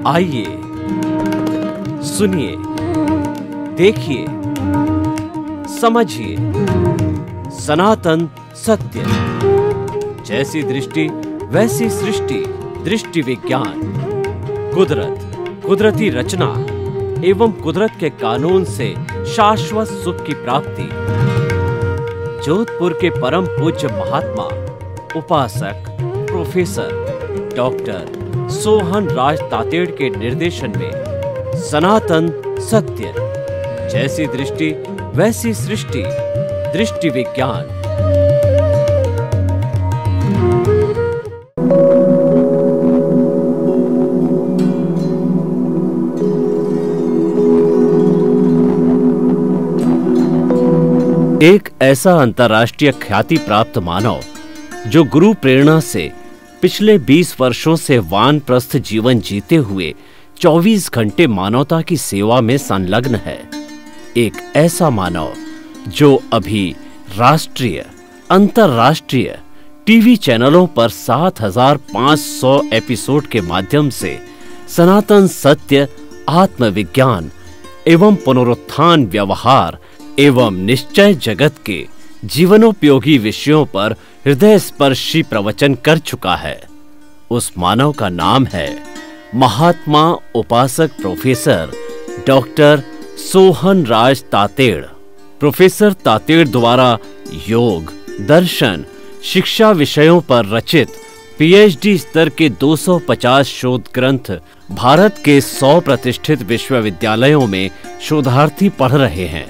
आइए, सुनिए, देखिए, समझिए सनातन सत्य। जैसी दृष्टि वैसी सृष्टि, दृष्टि विज्ञान। कुदरत, कुदरती रचना एवं कुदरत के कानून से शाश्वत सुख की प्राप्ति। जोधपुर के परम पूज्य महात्मा उपासक प्रोफेसर डॉक्टर सोहन राज तातेड़ के निर्देशन में सनातन सत्य। जैसी दृष्टि वैसी सृष्टि, दृष्टि विज्ञान। एक ऐसा अंतर्राष्ट्रीय ख्याति प्राप्त मानव जो गुरु प्रेरणा से पिछले 20 वर्षों से वानप्रस्थ जीवन जीते हुए 24 घंटे मानवता की सेवा में संलग्न है। एक ऐसा मानव जो अभी राष्ट्रीय, अंतर्राष्ट्रीय टीवी चैनलों पर 7,500 एपिसोड के माध्यम से सनातन सत्य, आत्मविज्ञान एवं पुनरुत्थान, व्यवहार एवं निश्चय जगत के जीवनोपयोगी विषयों पर हृदय स्पर्शी प्रवचन कर चुका है। उस मानव का नाम है महात्मा उपासक प्रोफेसर डॉक्टर सोहन राज तातेड़। प्रोफेसर तातेड़ द्वारा योग, दर्शन, शिक्षा विषयों पर रचित पीएचडी स्तर के 250 शोध ग्रंथ भारत के 100 प्रतिष्ठित विश्वविद्यालयों में शोधार्थी पढ़ रहे हैं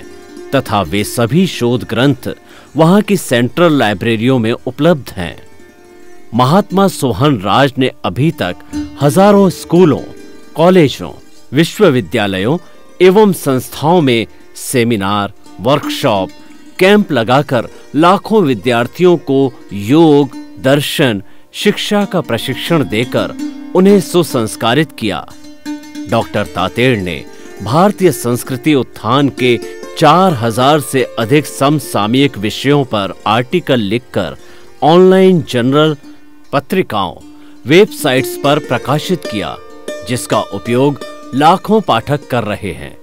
तथा वे सभी शोध ग्रंथ वहां की सेंट्रल लाइब्रेरियों में उपलब्ध हैं। महात्मा सोहन राज ने अभी तक हजारों स्कूलों, कॉलेजों, विश्वविद्यालयों एवं संस्थाओं में सेमिनार, वर्कशॉप, कैंप लगाकर लाखों विद्यार्थियों को योग, दर्शन, शिक्षा का प्रशिक्षण देकर उन्हें सुसंस्कारित किया। डॉक्टर तातेड़ ने भारतीय संस्कृति उत्थान के 4000 से अधिक समसामयिक विषयों पर आर्टिकल लिखकर ऑनलाइन जर्नल, पत्रिकाओं, वेबसाइट्स पर प्रकाशित किया, जिसका उपयोग लाखों पाठक कर रहे हैं।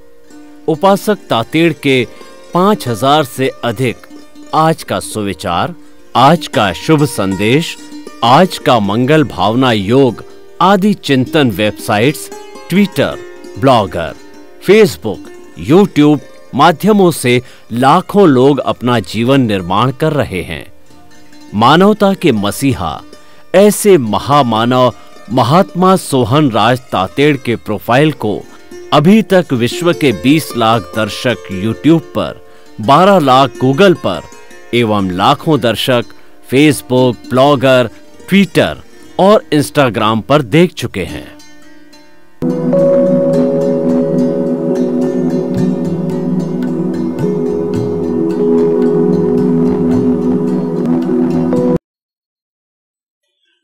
उपासक तातेड़ के 5000 से अधिक आज का सुविचार, आज का शुभ संदेश, आज का मंगल भावना योग आदि चिंतन websites, Twitter, blogger, Facebook, YouTube माध्यमों से लाखों लोग अपना जीवन निर्माण कर रहे हैं। मानवता के मसीहा ऐसे महामानव महात्मा सोहन राज तातेड़ के प्रोफाइल को अभी तक विश्व के 20 लाख दर्शक यूट्यूब पर, 12 लाख गूगल पर एवं लाखों दर्शक फेसबुक, ब्लॉगर, ट्विटर और इंस्टाग्राम पर देख चुके हैं।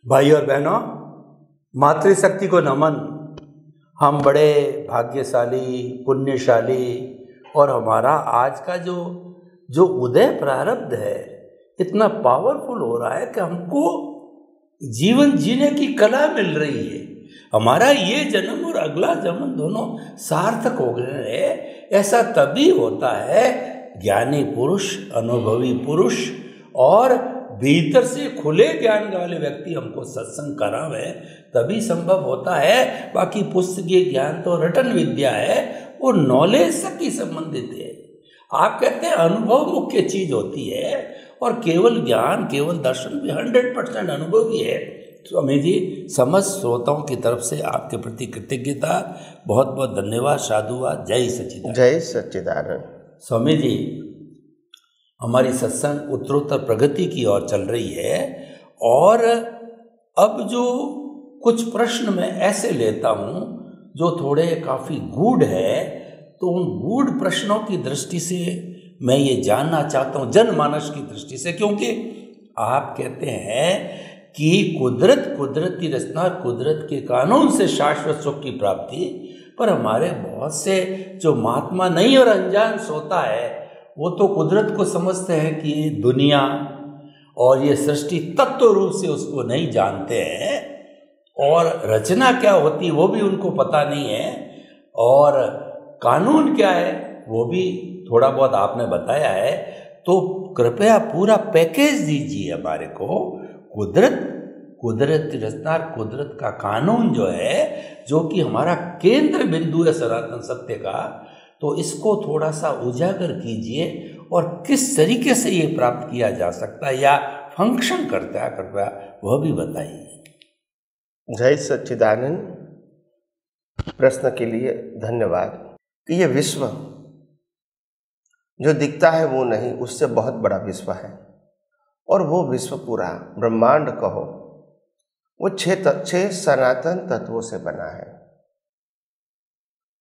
भाई और बहनों, मातृशक्ति को नमन। हम बड़े भाग्यशाली, पुण्यशाली और हमारा आज का जो उदय प्रारब्ध है इतना पावरफुल हो रहा है कि हमको जीवन जीने की कला मिल रही है। हमारा ये जन्म और अगला जन्म दोनों सार्थक हो गए हैं। ऐसा तभी होता है ज्ञानी पुरुष, अनुभवी पुरुष और भीतर से खुले ज्ञान वाले व्यक्ति हमको सत्संग करावे, तभी संभव होता है। बाकी पुस्तकीय ज्ञान तो रटन विद्या है, वो नॉलेज से ही संबंधित है। आप कहते हैं अनुभव मुख्य चीज होती है और केवल ज्ञान, केवल दर्शन भी 100% अनुभवी है। स्वामी जी, समस्त श्रोताओं की तरफ से आपके प्रति कृतज्ञता, बहुत बहुत धन्यवाद, साधुवाद। जय सच्चिदानंद। जय सच्चिदानंद। स्वामी जी, हमारी सत्संग उत्तरोत्तर प्रगति की ओर चल रही है और अब जो कुछ प्रश्न मैं ऐसे लेता हूँ जो थोड़े काफ़ी गूढ़ है, तो उन गूढ़ प्रश्नों की दृष्टि से मैं ये जानना चाहता हूँ, जनमानस की दृष्टि से, क्योंकि आप कहते हैं कि कुदरत, कुदरती रचना, कुदरत के कानून से शाश्वत सुख की प्राप्ति, पर हमारे बहुत से जो महात्मा नहीं और अनजान सोता है वो तो कुदरत को समझते हैं कि ये दुनिया और ये सृष्टि तत्व रूप से उसको नहीं जानते हैं और रचना क्या होती वो भी उनको पता नहीं है, और कानून क्या है वो भी थोड़ा बहुत आपने बताया है। तो कृपया पूरा पैकेज दीजिए हमारे को। कुदरत रचना, कुदरत का कानून जो है, जो कि हमारा केंद्र बिंदु है सनातन सत्य का, तो इसको थोड़ा सा उजागर कीजिए और किस तरीके से ये प्राप्त किया जा सकता है या फंक्शन करता है, कृपया वह भी बताइए। जय सच्चिदानंद। प्रश्न के लिए धन्यवाद। कि ये विश्व जो दिखता है वो नहीं, उससे बहुत बड़ा विश्व है, और वो विश्व पूरा ब्रह्मांड कहो, वो छह सनातन तत्वों से बना है,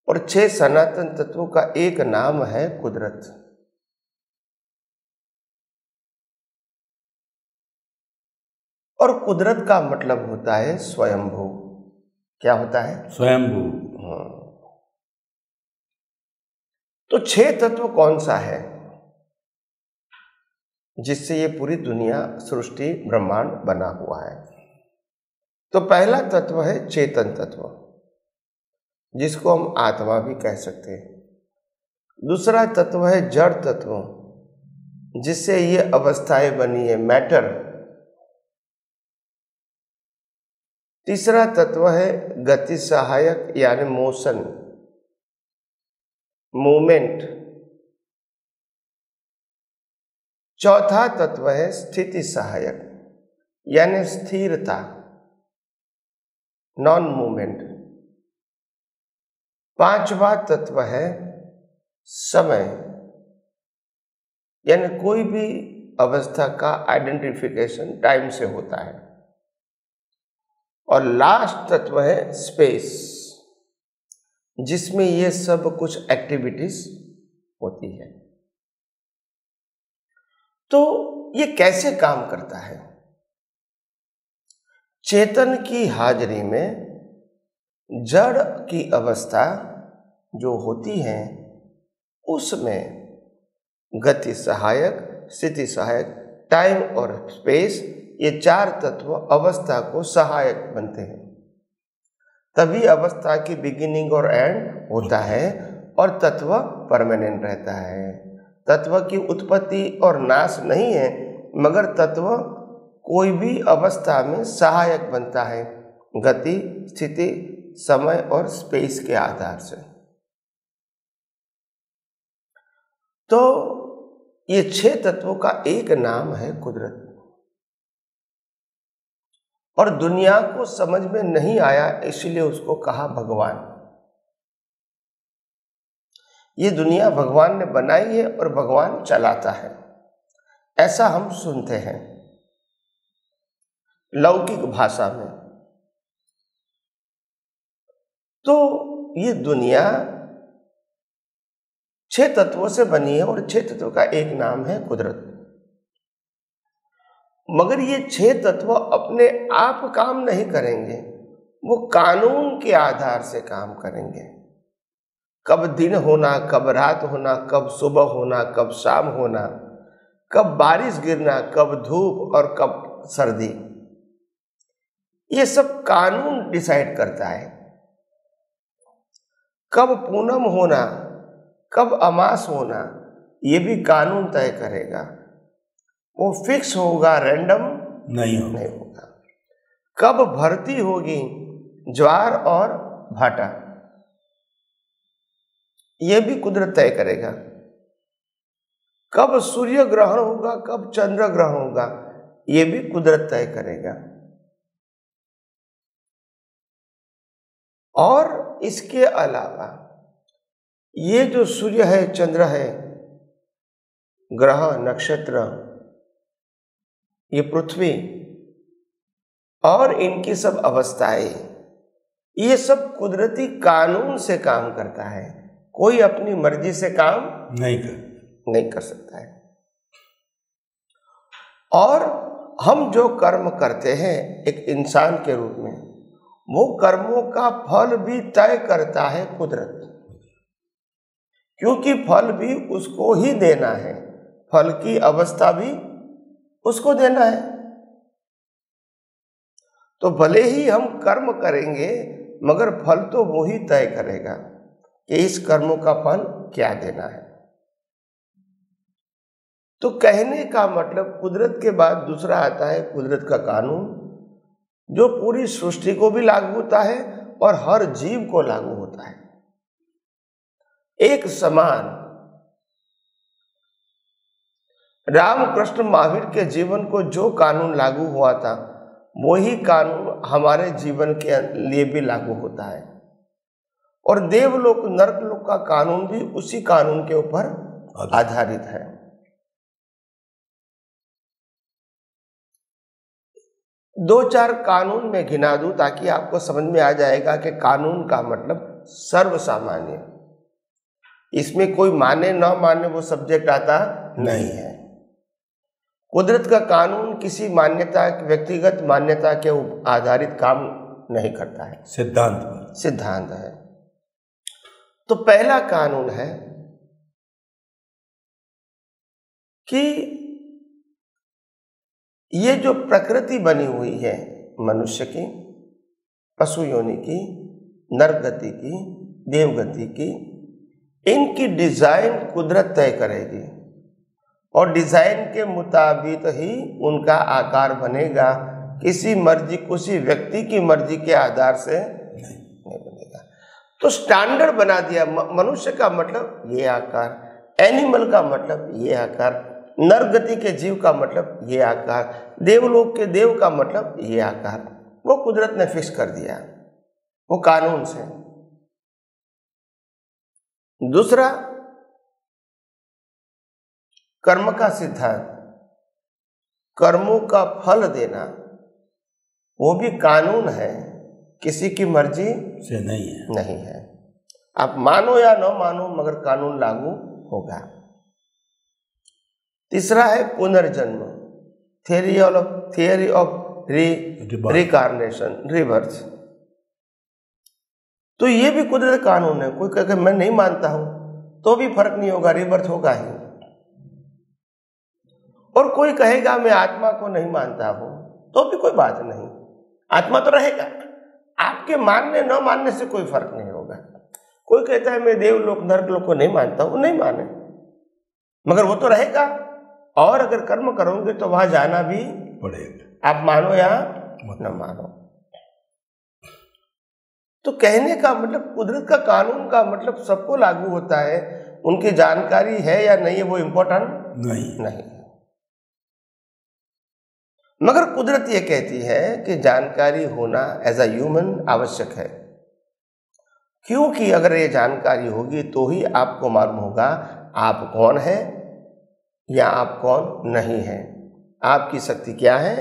और 6 सनातन तत्वों का एक नाम है कुदरत। और कुदरत का मतलब होता है स्वयंभू। क्या होता है? स्वयंभू। तो 6 तत्व कौन सा है जिससे ये पूरी दुनिया, सृष्टि, ब्रह्मांड बना हुआ है? तो पहला तत्व है चेतन तत्व, जिसको हम आत्मा भी कह सकते हैं। दूसरा तत्व है जड़ तत्व, जिससे ये अवस्थाएं बनी है, मैटर। तीसरा तत्व है गति सहायक यानी मोशन, मूवमेंट। चौथा तत्व है स्थिति सहायक यानी स्थिरता, नॉन मूवमेंट। पांचवा तत्व है समय, यानी कोई भी अवस्था का आइडेंटिफिकेशन टाइम से होता है। और लास्ट तत्व है स्पेस, जिसमें ये सब कुछ एक्टिविटीज होती है। तो ये कैसे काम करता है? चेतन की हाजिरी में जड़ की अवस्था जो होती है, उसमें गति सहायक, स्थिति सहायक, टाइम और स्पेस, ये 4 तत्व अवस्था को सहायक बनते हैं। तभी अवस्था की बिगिनिंग और एंड होता है, और तत्व परमानेंट रहता है। तत्व की उत्पत्ति और नाश नहीं है, मगर तत्व कोई भी अवस्था में सहायक बनता है, गति, स्थिति, समय और स्पेस के आधार से। तो ये 6 तत्वों का एक नाम है कुदरत। और दुनिया को समझ में नहीं आया, इसलिए उसको कहा भगवान। ये दुनिया भगवान ने बनाई है और भगवान चलाता है, ऐसा हम सुनते हैं लौकिक भाषा में। तो ये दुनिया 6 तत्वों से बनी है, और 6 तत्वों का एक नाम है कुदरत। मगर ये 6 तत्व अपने आप काम नहीं करेंगे, वो कानून के आधार से काम करेंगे। कब दिन होना, कब रात होना, कब सुबह होना, कब शाम होना, कब बारिश गिरना, कब धूप और कब सर्दी, ये सब कानून डिसाइड करता है। कब पूनम होना, कब अमास होना, ये भी कानून तय करेगा। वो फिक्स होगा, रैंडम नहीं होगा। कब भर्ती होगी, ज्वार और भाटा, ये भी कुदरत तय करेगा। कब सूर्य ग्रहण होगा, कब चंद्र ग्रहण होगा, ये भी कुदरत तय करेगा। और इसके अलावा ये जो सूर्य है, चंद्र है, ग्रह, नक्षत्र, ये पृथ्वी और इनकी सब अवस्थाएं, ये सब कुदरती कानून से काम करता है। कोई अपनी मर्जी से काम नहीं कर सकता है। और हम जो कर्म करते हैं एक इंसान के रूप में, वो कर्मों का फल भी तय करता है कुदरत, क्योंकि फल भी उसको ही देना है, फल की अवस्था भी उसको देना है। तो भले ही हम कर्म करेंगे मगर फल तो वो ही तय करेगा कि इस कर्मों का फल क्या देना है। तो कहने का मतलब कुदरत के बाद दूसरा आता है कुदरत का कानून, जो पूरी सृष्टि को भी लागू होता है और हर जीव को लागू होता है एक समान। रामकृष्ण महावीर के जीवन को जो कानून लागू हुआ था वही कानून हमारे जीवन के लिए भी लागू होता है, और देवलोक नरकलोक का कानून भी उसी कानून के ऊपर आधारित है। दो चार कानून में गिना दूं ताकि आपको समझ में आ जाएगा कि कानून का मतलब सर्वसामान्य, इसमें कोई माने ना माने वो सब्जेक्ट आता नहीं है। कुदरत का कानून किसी मान्यता, व्यक्तिगत मान्यता के आधारित काम नहीं करता है, सिद्धांत है। तो पहला कानून है कि ये जो प्रकृति बनी हुई है मनुष्य की, पशु योनि की, नरगति की, देवगति की, इनकी डिजाइन कुदरत तय करेगी और डिजाइन के मुताबिक ही उनका आकार बनेगा। किसी मर्जी, किसी व्यक्ति की मर्जी के आधार से नहीं बनेगा। तो स्टैंडर्ड बना दिया। मनुष्य का मतलब ये आकार, एनिमल का मतलब ये आकार, नरगति के जीव का मतलब ये आकार, देवलोक के देव का मतलब ये आकार, वो कुदरत ने फिक्स कर दिया वो कानून से। दूसरा, कर्म का सिद्धांत, कर्मों का फल देना, वो भी कानून है, किसी की मर्जी से नहीं है। आप मानो या न मानो मगर कानून लागू होगा। तीसरा है पुनर्जन्म, थियरी ऑफ रिकार्नेशन, रिबर्थ। तो ये भी कुदरत कानून है। कोई कहे मैं नहीं मानता हूं तो भी फर्क नहीं होगा, रिबर्थ होगा ही। और कोई कहेगा मैं आत्मा को नहीं मानता हूं तो भी कोई बात नहीं, आत्मा तो रहेगा। आपके मानने न मानने से कोई फर्क नहीं होगा। कोई कहता है मैं देवलोक नरकलोक को नहीं मानता हूं, नहीं माने मगर वो तो रहेगा, और अगर कर्म करोगे तो वहां जाना भी पड़ेगा, आप मानो या न मानो। तो कहने का मतलब कुदरत का कानून का मतलब सबको लागू होता है। उनकी जानकारी है या नहीं है वो इम्पोर्टेंट नहीं। मगर कुदरत ये कहती है कि जानकारी होना एज अ ह्यूमन आवश्यक है, क्योंकि अगर ये जानकारी होगी तो ही आपको मालूम होगा आप कौन है या आप कौन नहीं है, आपकी शक्ति क्या है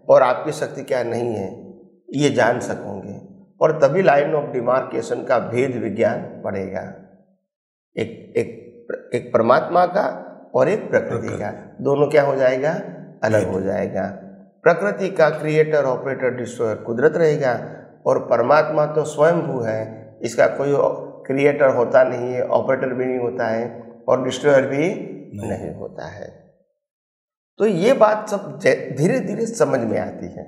और आपकी शक्ति क्या नहीं है, ये जान सकोगे। और तभी लाइन ऑफ डिमार्केशन का भेद विज्ञान पड़ेगा, एक परमात्मा का और एक प्रकृति का, दोनों क्या हो जाएगा, अलग हो जाएगा। प्रकृति का क्रिएटर, ऑपरेटर, डिस्ट्रॉयर कुदरत रहेगा, और परमात्मा तो स्वयंभू है, इसका कोई क्रिएटर होता नहीं है, ऑपरेटर भी नहीं होता है और डिस्ट्रॉयर भी नहीं होता है। तो ये बात सब धीरे धीरे समझ में आती है।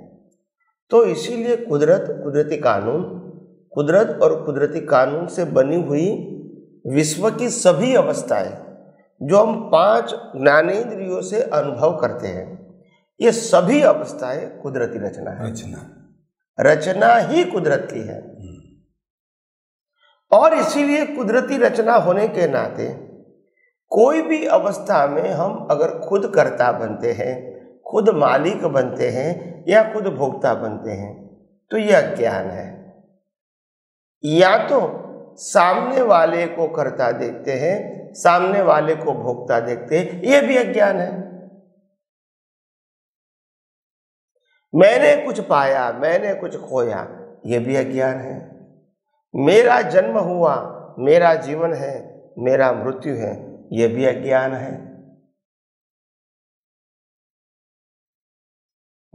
तो इसीलिए कुदरत, कुदरती कानून, कुदरत और कुदरती कानून से बनी हुई विश्व की सभी अवस्थाएं जो हम 5 ज्ञानेंद्रियों से अनुभव करते हैं, ये सभी अवस्थाएं कुदरती रचना है। रचना ही कुदरत की है। और इसीलिए कुदरती रचना होने के नाते कोई भी अवस्था में हम अगर खुद कर्ता बनते हैं, खुद मालिक बनते हैं या खुद भोक्ता बनते हैं तो यह अज्ञान है। या तो सामने वाले को कर्ता देखते हैं, सामने वाले को भोक्ता देखते हैं, यह भी अज्ञान है। मैंने कुछ पाया, मैंने कुछ खोया, यह भी अज्ञान है। मेरा जन्म हुआ, मेरा जीवन है, मेरा मृत्यु है, यह भी अज्ञान है।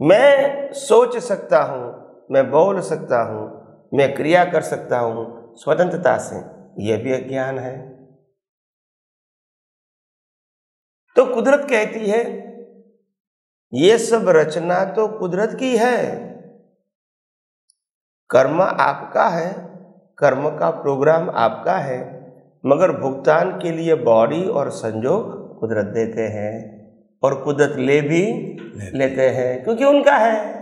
मैं सोच सकता हूं, मैं बोल सकता हूं, मैं क्रिया कर सकता हूं स्वतंत्रता से, यह भी अज्ञान है। तो कुदरत कहती है ये सब रचना तो कुदरत की है, कर्म आपका है, कर्म का प्रोग्राम आपका है, मगर भुगतान के लिए बॉडी और संजोग कुदरत देते हैं और कुदरत ले भी लेते हैं क्योंकि उनका है।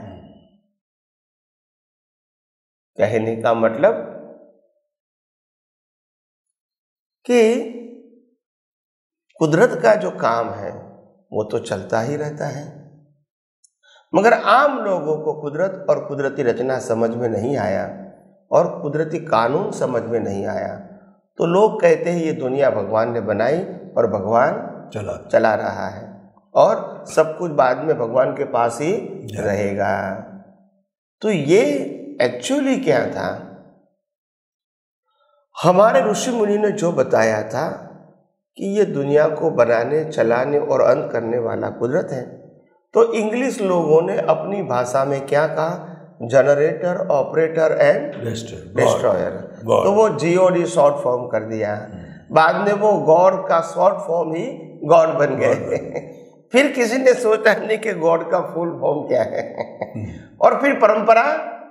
कहने का मतलब कि कुदरत का जो काम है वो तो चलता ही रहता है, मगर आम लोगों को कुदरत और कुदरती रचना समझ में नहीं आया और कुदरती कानून समझ में नहीं आया, तो लोग कहते हैं ये दुनिया भगवान ने बनाई और भगवान चला रहा है और सब कुछ बाद में भगवान के पास ही रहेगा। तो ये एक्चुअली क्या था? हमारे ऋषि मुनि ने जो बताया था कि ये दुनिया को बनाने, चलाने और अंत करने वाला कुदरत है, तो इंग्लिश लोगों ने अपनी भाषा में क्या कहा? Generator, operator and destroyer. तो वो GOD शॉर्ट फॉर्म कर दिया। बाद में वो गॉड का शॉर्ट फॉर्म ही गॉड बन गए। फिर किसी ने सोचा नहीं कि गॉड का फुल फॉर्म क्या है और फिर परंपरा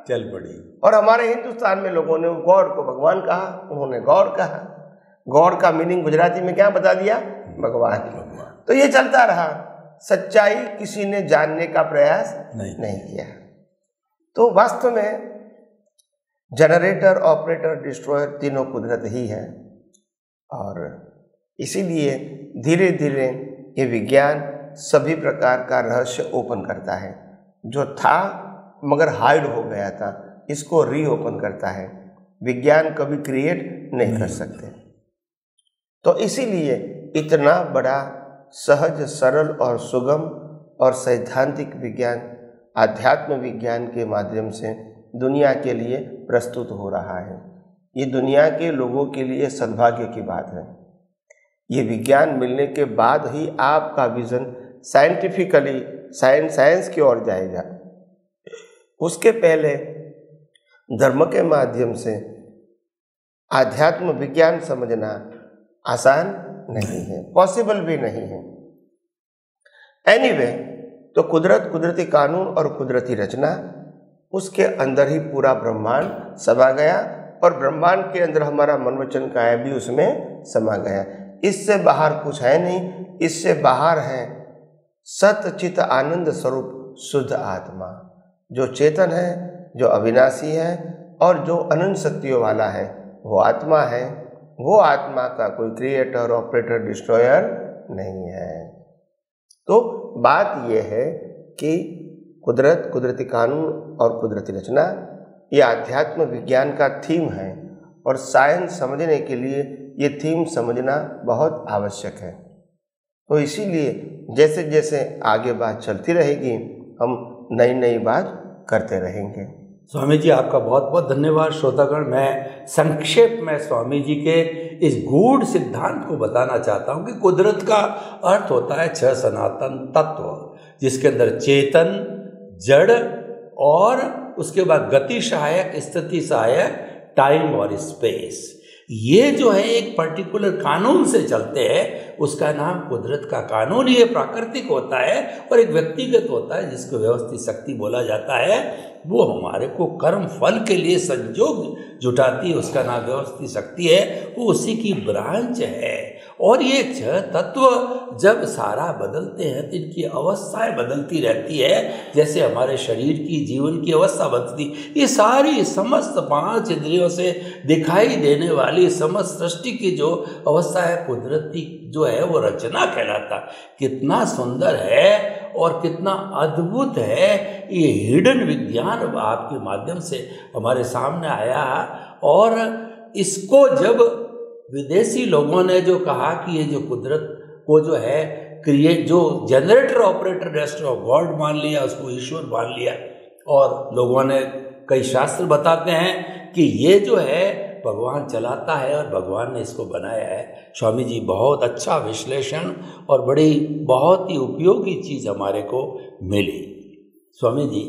चल पड़ी और हमारे हिंदुस्तान में लोगों ने गॉड को भगवान कहा, उन्होंने गॉड कहा। गॉड का मीनिंग गुजराती में क्या बता दिया? भगवान। तो ये चलता रहा, सच्चाई किसी ने जानने का प्रयास नहीं किया। तो वास्तव में जनरेटर, ऑपरेटर, डिस्ट्रॉयर तीनों कुदरत ही है और इसीलिए धीरे धीरे ये विज्ञान सभी प्रकार का रहस्य ओपन करता है। जो था मगर हाइड हो गया था, इसको रीओपन करता है। विज्ञान कभी क्रिएट नहीं कर सकते। तो इसीलिए इतना बड़ा सहज, सरल और सुगम और सैद्धांतिक विज्ञान आध्यात्म विज्ञान के माध्यम से दुनिया के लिए प्रस्तुत हो रहा है। ये दुनिया के लोगों के लिए सद्भाग्य की बात है। ये विज्ञान मिलने के बाद ही आपका विजन साइंटिफिकली साइंस की ओर जाएगा। उसके पहले धर्म के माध्यम से आध्यात्म विज्ञान समझना आसान नहीं है, पॉसिबल भी नहीं है। एनीवे, तो कुदरत, कुदरती कानून और कुदरती रचना, उसके अंदर ही पूरा ब्रह्मांड समा गया और ब्रह्मांड के अंदर हमारा मन वचन काया भी उसमें समा गया। इससे बाहर कुछ है नहीं, इससे बाहर है सत चित आनंद स्वरूप शुद्ध आत्मा, जो चेतन है, जो अविनाशी है और जो अनंत शक्तियों वाला है, वो आत्मा है। वो आत्मा का कोई क्रिएटर, ऑपरेटर, डिस्ट्रॉयर नहीं है। तो बात यह है कि कुदरत, कुदरती कानून और कुदरती रचना ये आध्यात्म विज्ञान का थीम है और साइंस समझने के लिए ये थीम समझना बहुत आवश्यक है। तो इसीलिए जैसे जैसे आगे बात चलती रहेगी, हम नई नई बात करते रहेंगे। स्वामी जी, आपका बहुत बहुत धन्यवाद। श्रोतागण, मैं संक्षेप में स्वामी जी के इस गूढ़ सिद्धांत को बताना चाहता हूँ कि कुदरत का अर्थ होता है 6 सनातन तत्व, जिसके अंदर चेतन, जड़ और उसके बाद गति सहायक, स्थिति सहायक, टाइम और स्पेस। ये जो है एक पर्टिकुलर कानून से चलते हैं, उसका नाम कुदरत का कानून। ये प्राकृतिक होता है और एक व्यक्तिगत होता है जिसको व्यवस्थित शक्ति बोला जाता है। वो हमारे को कर्म फल के लिए संयोग जुटाती है, उसका नाम व्यवस्थित शक्ति है, वो उसी की ब्रांच है। और ये 6 तत्व जब सारा बदलते हैं तो इनकी अवस्थाएं बदलती रहती है, जैसे हमारे शरीर की, जीवन की अवस्था बदलती। ये सारी समस्त 5 इंद्रियों से दिखाई देने वाली समस्त सृष्टि की जो अवस्था है, कुदरती जो है वो रचना कहलाता। कितना सुंदर है और कितना अद्भुत है। ये हिडन विज्ञान आपके माध्यम से हमारे सामने आया और इसको जब विदेशी लोगों ने जो कहा कि ये जो कुदरत को जो है क्रिएट, जो जनरेटर, ऑपरेटर, डिस्ट्रॉयर गॉड मान लिया, उसको ईश्वर मान लिया। और लोगों ने, कई शास्त्र बताते हैं कि ये जो है भगवान चलाता है और भगवान ने इसको बनाया है। स्वामी जी, बहुत अच्छा विश्लेषण और बड़ी बहुत ही उपयोगी चीज़ हमारे को मिली। स्वामी जी,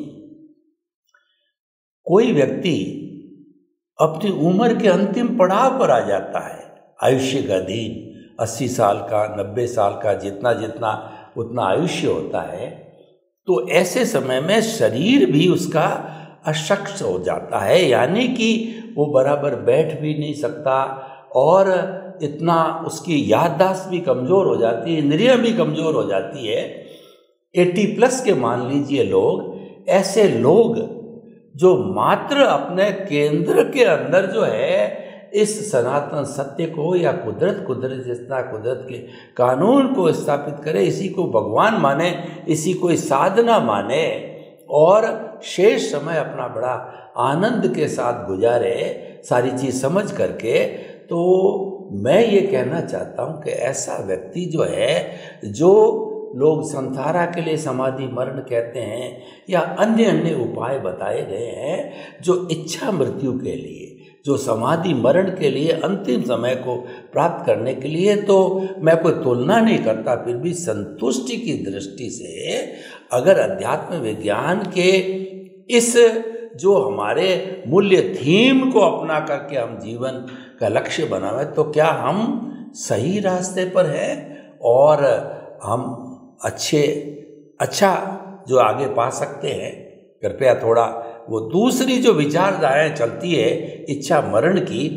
कोई व्यक्ति अपनी उम्र के अंतिम पड़ाव पर आ जाता है, आयुष्य का दिन 80 साल का, 90 साल का, जितना जितना उतना आयुष्य होता है, तो ऐसे समय में शरीर भी उसका अशक्त हो जाता है, यानी कि वो बराबर बैठ भी नहीं सकता और इतना उसकी याददाश्त भी कमज़ोर हो जाती है, इंद्रियां भी कमज़ोर हो जाती है। 80+ के मान लीजिए लोग, ऐसे लोग जो मात्र अपने केंद्र के अंदर जो है इस सनातन सत्य को या कुदरत जितना कुदरत के कानून को स्थापित करे, इसी को भगवान माने, इसी को साधना माने और शेष समय अपना बड़ा आनंद के साथ गुजारे सारी चीज़ समझ करके, तो मैं ये कहना चाहता हूँ कि ऐसा व्यक्ति जो है, जो लोग संथारा के लिए समाधि मरण कहते हैं या अन्य अन्य उपाय बताए गए हैं, जो इच्छा मृत्यु के लिए, जो समाधि मरण के लिए, अंतिम समय को प्राप्त करने के लिए, तो मैं कोई तुलना नहीं करता, फिर भी संतुष्टि की दृष्टि से अगर अध्यात्म विज्ञान के इस जो हमारे मूल्य थीम को अपना करके हम जीवन का लक्ष्य बनावे, तो क्या हम सही रास्ते पर हैं और हम अच्छा जो आगे पा सकते हैं। कृपया थोड़ा वो दूसरी जो विचारधाराएं चलती है इच्छा मरण की,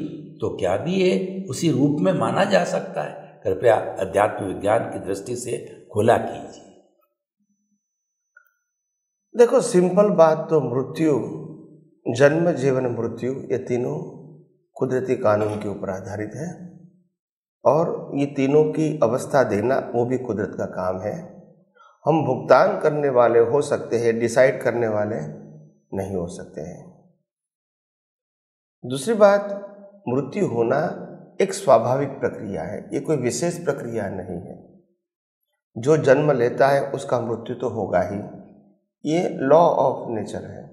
तो क्या भी ये उसी रूप में माना जा सकता है? कृपया अध्यात्म विज्ञान की दृष्टि से खुला कीजिए। देखो, सिंपल बात तो मृत्यु, जन्म, जीवन, मृत्यु, ये तीनों कुदरती कानून के ऊपर आधारित है और ये तीनों की अवस्था देना वो भी कुदरत का काम है। हम भुगतान करने वाले हो सकते हैं, डिसाइड करने वाले नहीं हो सकते हैं। दूसरी बात, मृत्यु होना एक स्वाभाविक प्रक्रिया है, ये कोई विशेष प्रक्रिया नहीं है। जो जन्म लेता है उसका मृत्यु तो होगा ही, ये लॉ ऑफ नेचर है।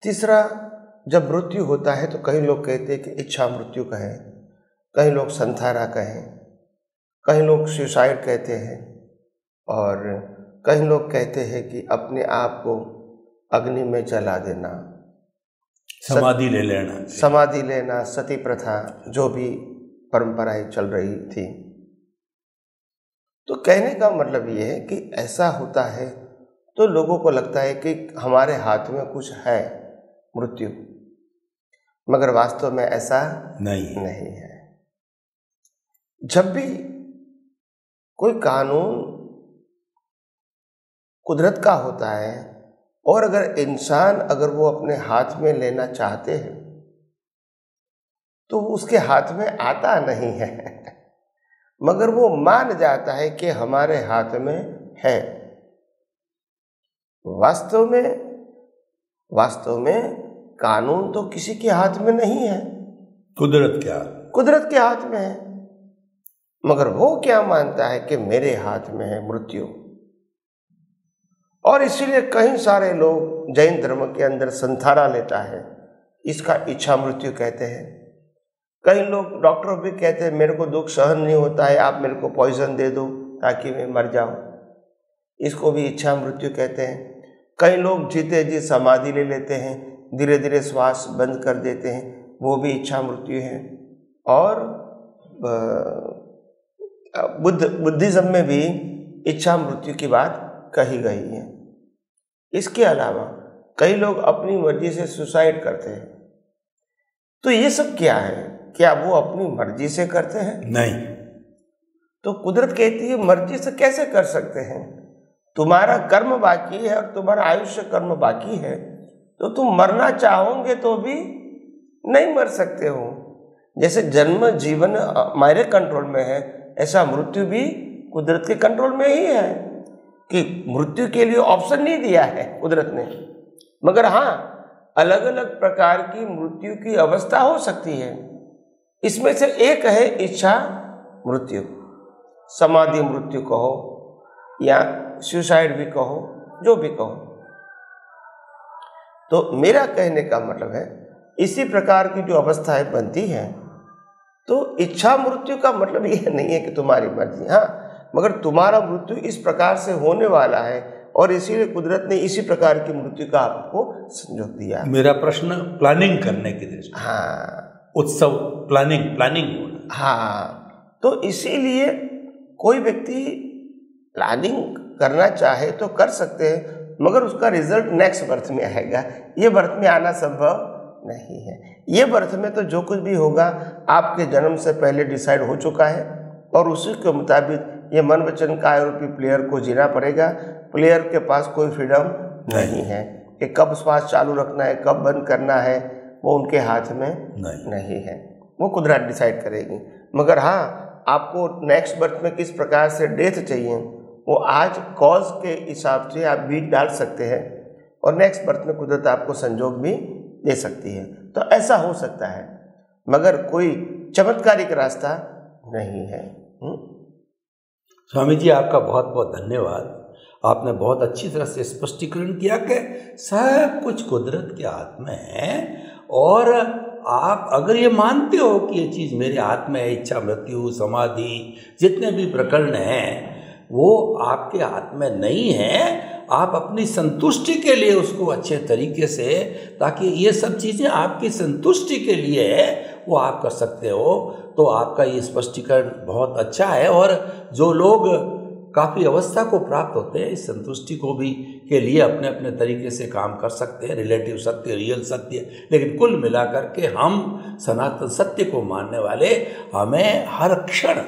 तीसरा, जब मृत्यु होता है तो कई लोग कहते हैं कि इच्छा मृत्यु कहें, कई लोग संथारा कहें, कई लोग सुसाइड कहते हैं और कई लोग कहते हैं कि अपने आप को अग्नि में जला देना, समाधि ले लेना, सती प्रथा, जो भी परंपराएं चल रही थी। तो कहने का मतलब ये है कि ऐसा होता है तो लोगों को लगता है कि हमारे हाथ में कुछ है मृत्यु, मगर वास्तव में ऐसा नहीं है। जब भी कोई कानून कुदरत का होता है और अगर इंसान अगर वो अपने हाथ में लेना चाहते हैं तो उसके हाथ में आता नहीं है मगर वो मान जाता है कि हमारे हाथ में है। वास्तव में कानून तो किसी के हाथ में नहीं है, कुदरत के हाथ में है, मगर वो क्या मानता है कि मेरे हाथ में है मृत्यु। और इसीलिए कई सारे लोग जैन धर्म के अंदर संथारा लेता है, इसका इच्छा मृत्यु कहते हैं। कई लोग, डॉक्टर भी कहते हैं मेरे को दुख सहन नहीं होता है, आप मेरे को पॉइजन दे दो ताकि मैं मर जाऊं, इसको भी इच्छा मृत्यु कहते हैं। कई लोग जीते जी समाधि ले लेते हैं, धीरे धीरे श्वास बंद कर देते हैं, वो भी इच्छा मृत्यु है। और बुद्धिज्म में भी इच्छा मृत्यु की बात कही गई है। इसके अलावा कई लोग अपनी मर्जी से सुसाइड करते हैं। तो ये सब क्या है? क्या वो अपनी मर्जी से करते हैं? नहीं। तो कुदरत कहती है मर्जी से कैसे कर सकते हैं? तुम्हारा कर्म बाकी है और तुम्हारा आयुष्य कर्म बाकी है, तो तुम मरना चाहोगे तो भी नहीं मर सकते हो। जैसे जन्म जीवन हमारे कंट्रोल में है, ऐसा मृत्यु भी कुदरत के कंट्रोल में ही है कि मृत्यु के लिए ऑप्शन नहीं दिया है कुदरत ने, मगर हाँ अलग अलग प्रकार की मृत्यु की अवस्था हो सकती है। इसमें से एक है इच्छा मृत्यु, समाधि मृत्यु कहो या सुसाइड भी कहो, जो भी कहो। तो मेरा कहने का मतलब है इसी प्रकार की जो अवस्थाएं बनती हैं, तो इच्छा मृत्यु का मतलब यह नहीं है कि तुम्हारी मर्जी, हाँ, मगर तुम्हारा मृत्यु इस प्रकार से होने वाला है और इसीलिए कुदरत ने इसी प्रकार की मृत्यु का आपको संजोग दिया। मेरा प्रश्न प्लानिंग करने की दृष्टि, हाँ, उत्सव प्लानिंग होना, हाँ, तो इसीलिए कोई व्यक्ति प्लानिंग करना चाहे तो कर सकते हैं, मगर उसका रिजल्ट नेक्स्ट बर्थ में आएगा, ये बर्थ में आना संभव नहीं है। ये बर्थ में तो जो कुछ भी होगा आपके जन्म से पहले डिसाइड हो चुका है और उसी के मुताबिक ये मन वचन काया रूपी प्लेयर को जीना पड़ेगा। प्लेयर के पास कोई फ्रीडम नहीं है कि कब श्वास चालू रखना है, कब बंद करना है, वो उनके हाथ में नहीं है, वो कुदरत डिसाइड करेगी। मगर हाँ, आपको नेक्स्ट बर्थ में किस प्रकार से डेथ चाहिए वो आज कॉज के हिसाब से आप बीज डाल सकते हैं और नेक्स्ट बर्थ में कुदरत आपको संजोग भी दे सकती है। तो ऐसा हो सकता है, मगर कोई चमत्कारिक रास्ता नहीं है। स्वामी जी, आपका बहुत बहुत धन्यवाद। आपने बहुत अच्छी तरह से स्पष्टीकरण किया कि सब कुछ कुदरत के हाथ में है और आप अगर ये मानते हो कि ये चीज़ मेरे हाथ में है, इच्छा, मृत्यु, समाधि, जितने भी प्रकरण हैं वो आपके हाथ में नहीं है, आप अपनी संतुष्टि के लिए उसको अच्छे तरीके से, ताकि ये सब चीज़ें आपकी संतुष्टि के लिए है, वो आप कर सकते हो। तो आपका ये स्पष्टीकरण बहुत अच्छा है और जो लोग काफ़ी अवस्था को प्राप्त होते हैं इस संतुष्टि को भी के लिए अपने अपने तरीके से काम कर सकते हैं। रिलेटिव सत्य, रियल सत्य, लेकिन कुल मिलाकर के हम सनातन सत्य को मानने वाले, हमें हर क्षण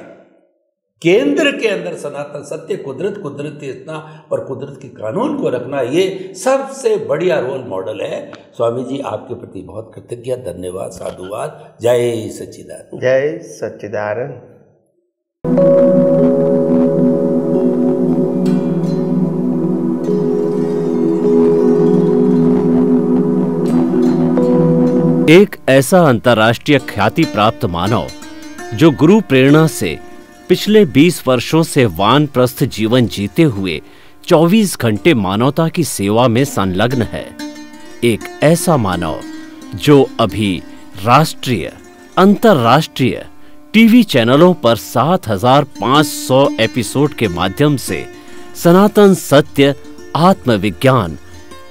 केंद्र के अंदर सनातन सत्य, कुदरत, कुदरत इतना और कुदरत के कानून को रखना, ये सबसे बढ़िया रोल मॉडल है। स्वामी जी, आपके प्रति बहुत कृतज्ञ, धन्यवाद, साधुवाद। जय सच्चिदानंद। जय सच्चिदानंद। एक ऐसा अंतर्राष्ट्रीय ख्याति प्राप्त मानव जो गुरु प्रेरणा से पिछले 20 वर्षों से वानप्रस्थ जीवन जीते हुए 24 घंटे मानवता की सेवा में संलग्न है। एक ऐसा मानव जो अभी राष्ट्रीय, अंतर्राष्ट्रीय टीवी चैनलों पर 7,500 एपिसोड के माध्यम से सनातन सत्य, आत्मविज्ञान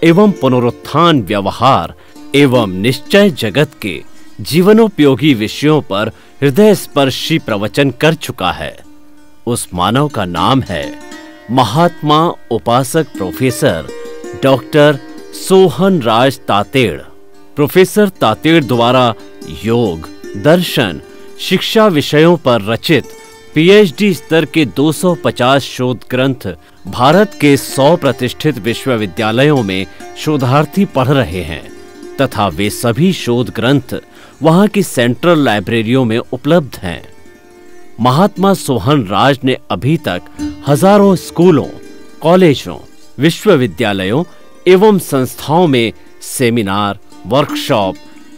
एवं पुनरुत्थान, व्यवहार एवं निश्चय जगत के जीवनोपयोगी विषयों पर हृदय स्पर्शी प्रवचन कर चुका है। उस मानव का नाम है महात्मा उपासक प्रोफेसर डॉक्टर सोहन राज तातेड़। प्रोफेसर तातेड़ द्वारा योग, दर्शन, शिक्षा विषयों पर रचित पीएचडी स्तर के 250 शोध ग्रंथ भारत के 100 प्रतिष्ठित विश्वविद्यालयों में शोधार्थी पढ़ रहे हैं तथा वे सभी शोध ग्रंथ वहां की सेंट्रल लाइब्रेरियों में उपलब्ध हैं। महात्मा सोहन राज ने अभी तक हजारों स्कूलों, कॉलेजों, विश्वविद्यालयों एवं संस्थाओं में सेमिनार, वर्कशॉप,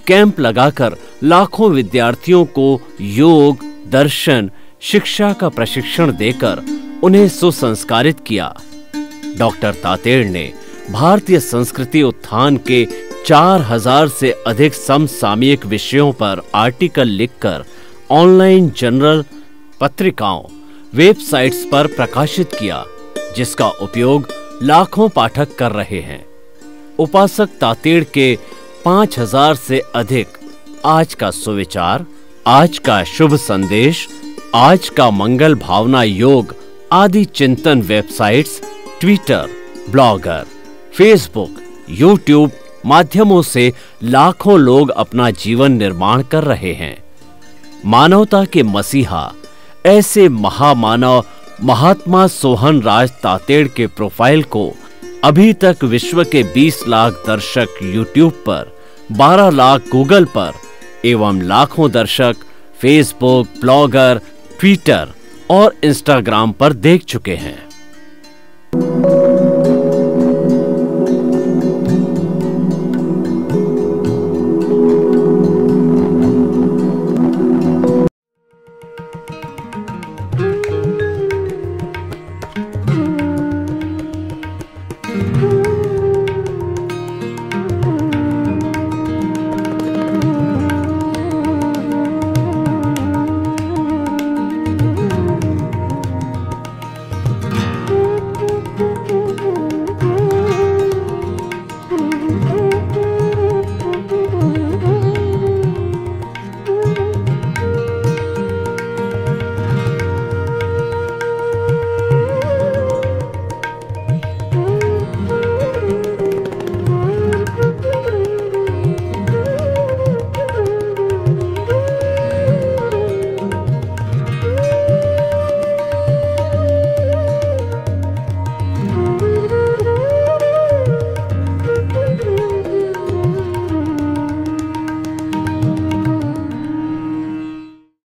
कैंप लगाकर लाखों विद्यार्थियों को योग, दर्शन, शिक्षा का प्रशिक्षण देकर उन्हें सुसंस्कारित किया। डॉक्टर तातेड़ ने भारतीय संस्कृति उत्थान के 4000 से अधिक समसामयिक विषयों पर आर्टिकल लिखकर ऑनलाइन जर्नल, पत्रिकाओं, वेबसाइट्स पर प्रकाशित किया, जिसका उपयोग लाखों पाठक कर रहे हैं। उपासक तातेड़ के 5000 से अधिक आज का सुविचार, आज का शुभ संदेश, आज का मंगल भावना योग आदि चिंतन websites, Twitter, blogger, Facebook, YouTube माध्यमों से लाखों लोग अपना जीवन निर्माण कर रहे हैं। मानवता के मसीहा ऐसे महामानव महात्मा सोहन राज तातेड़ के प्रोफाइल को अभी तक विश्व के 20 लाख दर्शक यूट्यूब पर, 12 लाख गूगल पर एवं लाखों दर्शक फेसबुक, ब्लॉगर, ट्विटर और इंस्टाग्राम पर देख चुके हैं।